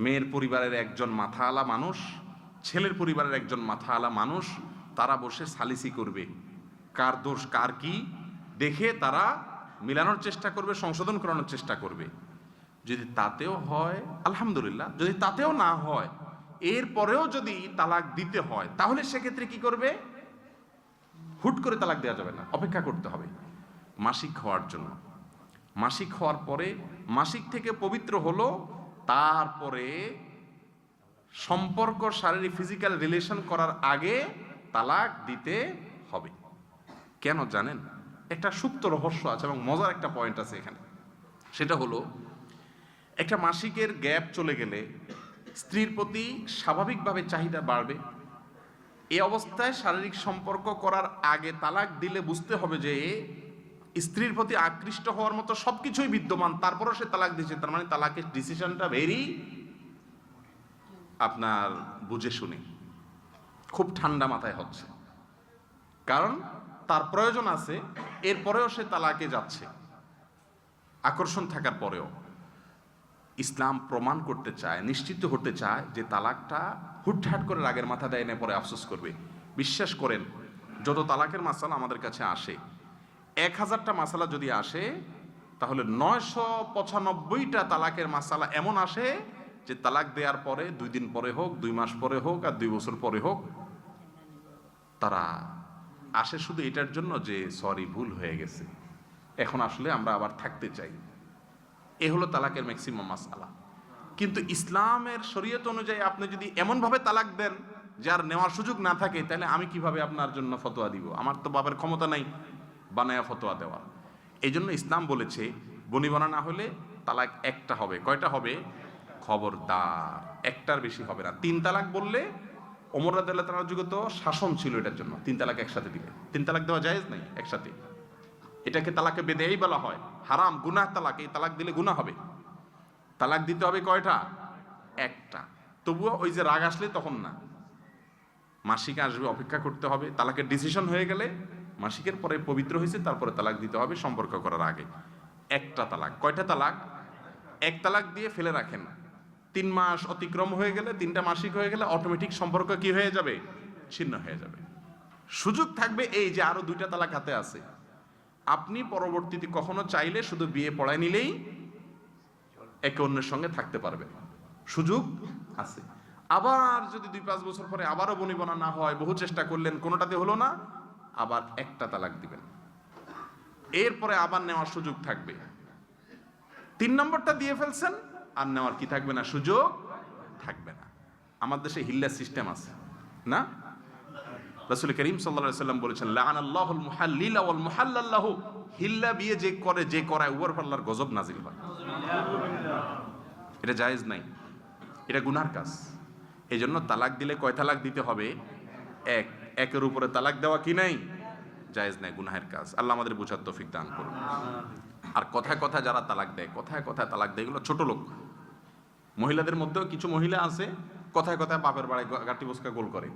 মেয়ের পরিবারের একজন মাথাওয়ালা মানুষ, ছেলের পরিবারের একজন মাথাওয়ালা মানুষ, তারা বসে সালিসি করবে, কার দোষ কার কি দেখে তারা মিলানোর চেষ্টা করবে, সংশোধন করানোর চেষ্টা করবে। যদি তাতেও হয় আলহামদুলিল্লাহ, যদি তাতেও না হয়, এরপরেও যদি তালাক দিতে হয়, তাহলে সেক্ষেত্রে কি করবে? হুট করে তালাক দেওয়া যাবে না, অপেক্ষা করতে হবে মাসিক হওয়ার জন্য। মাসিক হওয়ার পরে, মাসিক থেকে পবিত্র হলো, তারপরে সম্পর্ক, শারীরিক ফিজিক্যাল রিলেশন করার আগে তালাক দিতে হবে। কেন জানেন? একটা সুপ্ত রহস্য আছে এবং মজার একটা পয়েন্ট আছে এখানে। সেটা হলো, একটা মাসিকের গ্যাপ চলে গেলে স্ত্রীর প্রতি স্বাভাবিকভাবে চাহিদা বাড়বে। এই অবস্থায় শারীরিক সম্পর্ক করার আগে তালাক দিলে বুঝতে হবে যে স্ত্রীর প্রতি আকৃষ্ট হওয়ার মতো সবকিছুই বিদ্যমান, তারপরও সে তালাক দিয়েছে। তার মানে তালাকের ডিসিশনটা ভেরি আপনার বুঝে শুনে, খুব ঠান্ডা মাথায় হচ্ছে, কারণ তার প্রয়োজন আছে, এরপরেও সে তালাকে যাচ্ছে, আকর্ষণ থাকার পরেও। ইসলাম প্রমাণ করতে চায়, নিশ্চিত হতে চায় যে তালাকটা হুটহাট করে রাগের মাথা দেয় না, পরে আফসোস করবে। বিশ্বাস করেন, যত তালাকের মাসালা আমাদের কাছে আসে, 1000টা মাসালা যদি আসে, তাহলে 995টা তালাকের মাসালা এমন আসে যে তালাক দেওয়ার পরে 2 দিন পরে হোক, 2 মাস পরে হোক, আর 2 বছর পরে হোক, তারা আসে শুধু এটার জন্য যে সরি, ভুল হয়ে গেছে, এখন আসলে আমরা আবার থাকতে চাই। এ হলো তালাকের ম্যাক্সিমাম মাসালা। কিন্তু ইসলামের শরীয়ত অনুযায়ী আপনি যদি এমনভাবে তালাক দেন যার নেওয়ার সুযোগ না থাকে, তাহলে আমি কিভাবে আপনার জন্য ফতোয়া দিব? আমার তো বাবার ক্ষমতা নাই বানায়া ফতোয়া দেওয়া। এই জন্য ইসলাম বলেছে, বনিবনা না হলে তালাক একটা হবে। কয়টা হবে? খবরদার, একটার বেশি হবে না। 3 তালাক বললে ওমর রাদিয়াল্লাহু তাআলার যুগে তো শাসন ছিল এটার জন্য, 3 তালাক একসাথে দিবে। 3 তালাক দেওয়া জায়েজ নাই একসাথে, এটাকে তালাকে বেদেই বলা হয়, হারাম, গুনাহ তালাক। এই তালাক দিলে গুনাহ হবে। তালাক দিতে হবে কয়টা? একটা। তবুও ওই যে রাগ আসলে তখন না, মাসিক আসবে, অপেক্ষা করতে হবে। তালাকের ডিসিশন হয়ে গেলে, মাসিকের পরে পবিত্র হয়েছে, তারপরে তালাক দিতে হবে সম্পর্ক করার আগে। একটা তালাক। কয়টা তালাক? এক তালাক দিয়ে ফেলে রাখেন, 3 মাস অতিক্রম হয়ে গেলে, 3টা মাসিক হয়ে গেলে অটোমেটিক সম্পর্ক কি হয়ে যাবে? ছিন্ন হয়ে যাবে। সুযোগ থাকবে এই যে আরো 2টা তালাক হাতে আছে, আপনি পরবর্তীতে কখনো চাইলে শুধু বিয়ে পড়ায় নিলেই একে অন্যের সঙ্গে থাকতে পারবে, সুযোগ আছে। আবার যদি 2-5 বছর পরে আবারও বনিবনা না হয়, বহু চেষ্টা করলেন, কোনোটাতে হলো না, আবার একটা তালাক দিবেন, এরপরে আবার নেওয়ার সুযোগ থাকবে। 3 নম্বরটা দিয়ে ফেলছেন, আর নেওয়ার কি থাকবে না? সুযোগ থাকবে না। আমার দেশে হিল্লা সিস্টেম আছে না? রাসূল করিম সাল্লাল্লাহু আলাইহি ওয়াসাল্লাম বলেছেন, লাআনাল্লাহুল মুহাল্লিলা ওয়াল মুহাল্লাল লাহু। হিল্লা বিয়ে যে করে, যে করায়, উপর আল্লাহর গজব নাজিল হয়। এটা জায়েজ নাই, এটা গুনার কাজ। এই জন্য তালাক দিলে কয় তালাক দিতে হবে? একের উপরে তালাক দেওয়া কি নাই? জায়েজ নাই, গুনাহের কাজ। আল্লাহ আমাদের বুঝার তৌফিক দান করুন। আর কথায় কথায় যারা তালাক দেয়, কথায় কথায় তালাক দেয়, এগুলো ছোট লোক। মহিলাদের মধ্যেও কিছু মহিলা আছে কথায় কথায় বাপের বাড়ি গাটি বসকা গোল করে।